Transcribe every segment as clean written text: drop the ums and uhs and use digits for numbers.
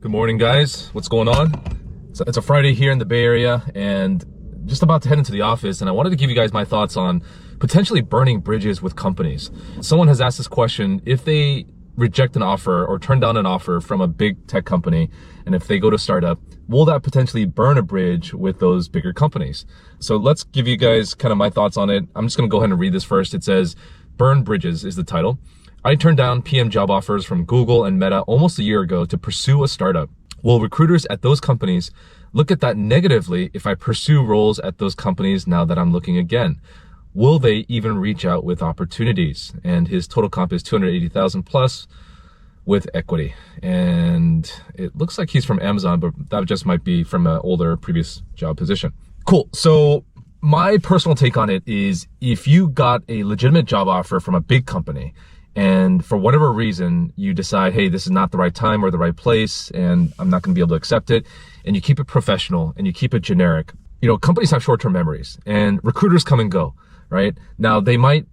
Good morning, guys. What's going on? It's a Friday here in the Bay Area and just about to head into the office, and I wanted to give you guys my thoughts on potentially burning bridges with companies. Someone has asked this question: if they reject an offer or turn down an offer from a big tech company, and if they go to startup, will that potentially burn a bridge with those bigger companies? So let's give you guys kind of my thoughts on it. I'm just going to go ahead and read this first. It says, "Burn bridges" is the title. I turned down PM job offers from Google and Meta almost a year ago to pursue a startup. Will recruiters at those companies look at that negatively if I pursue roles at those companies now that I'm looking again? Will they even reach out with opportunities? And his total comp is 280,000 plus with equity. And it looks like he's from Amazon, but that just might be from an older previous job position. Cool. So my personal take on it is, if you got a legitimate job offer from a big company, and for whatever reason, you decide, hey, this is not the right time or the right place, and I'm not going to be able to accept it, and you keep it professional and you keep it generic. You know, companies have short-term memories, and recruiters come and go, right? Now, they might,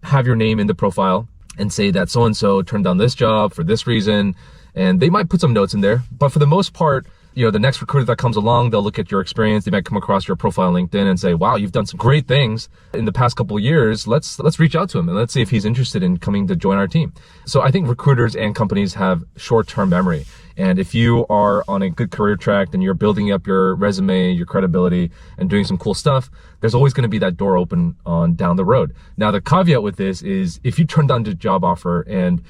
have your name in the profile and say that so-and-so turned down this job for this reason, and they might put some notes in there. But for the most part, the next recruiter that comes along, they'll look at your experience. They might come across your profile on LinkedIn and say, wow, you've done some great things in the past couple of years. Let's reach out to him and let's see if he's interested in coming to join our team. So I think recruiters and companies have short-term memory. And if you are on a good career track and you're building up your resume, your credibility, and doing some cool stuff, there's always going to be that door open on down the road. Now, the caveat with this is, if you turn down the job offer and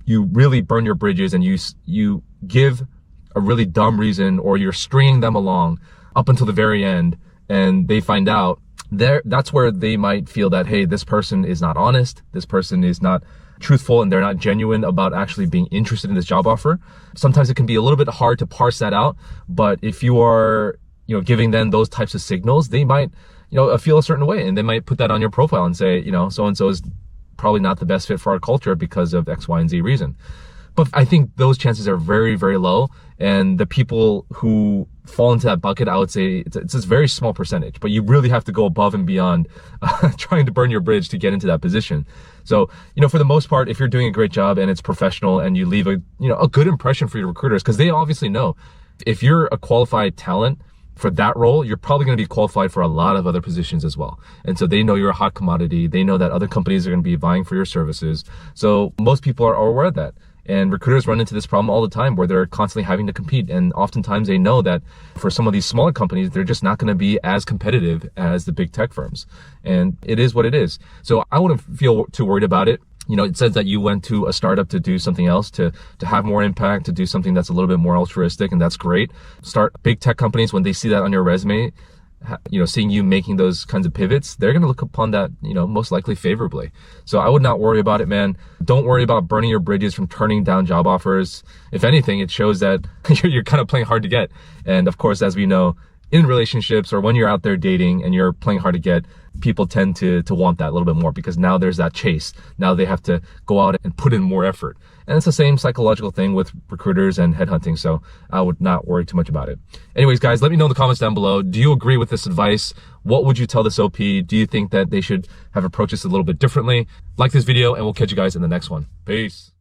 you really burn your bridges and you give a really dumb reason, or you're stringing them along up until the very end, and they find out, that's where they might feel that, hey, this person is not honest, this person is not truthful, and they're not genuine about actually being interested in this job offer. Sometimes it can be a little bit hard to parse that out, but if you are, giving them those types of signals, they might, feel a certain way, and they might put that on your profile and say, so-and-so is probably not the best fit for our culture because of X, Y, and Z reason. But I think those chances are very, very low. And the people who fall into that bucket, I would say it's a very small percentage, but you really have to go above and beyond trying to burn your bridge to get into that position. So, for the most part, if you're doing a great job and it's professional and you leave a good impression for your recruiters, because they obviously know if you're a qualified talent for that role, you're probably going to be qualified for a lot of other positions as well. And so they know you're a hot commodity. They know that other companies are going to be vying for your services. So most people are aware of that. And recruiters run into this problem all the time where they're constantly having to compete. And oftentimes they know that for some of these smaller companies, they're just not going to be as competitive as the big tech firms. And it is what it is. So I wouldn't feel too worried about it. It says that you went to a startup to do something else, to have more impact, to do something that's a little bit more altruistic, and that's great. Big tech companies, when they see that on your resume, seeing you making those kinds of pivots, they're going to look upon that, most likely favorably. So I would not worry about it, man. Don't worry about burning your bridges from turning down job offers. If anything, it shows that you're kind of playing hard to get. And of course, as we know, in relationships or when you're out there dating and you're playing hard to get, people tend to want that a little bit more, because now there's that chase. Now they have to go out and put in more effort. And it's the same psychological thing with recruiters and headhunting. So I would not worry too much about it. Anyways, guys, let me know in the comments down below. Do you agree with this advice? What would you tell this OP? Do you think that they should have approached this a little bit differently? Like this video, and we'll catch you guys in the next one. Peace.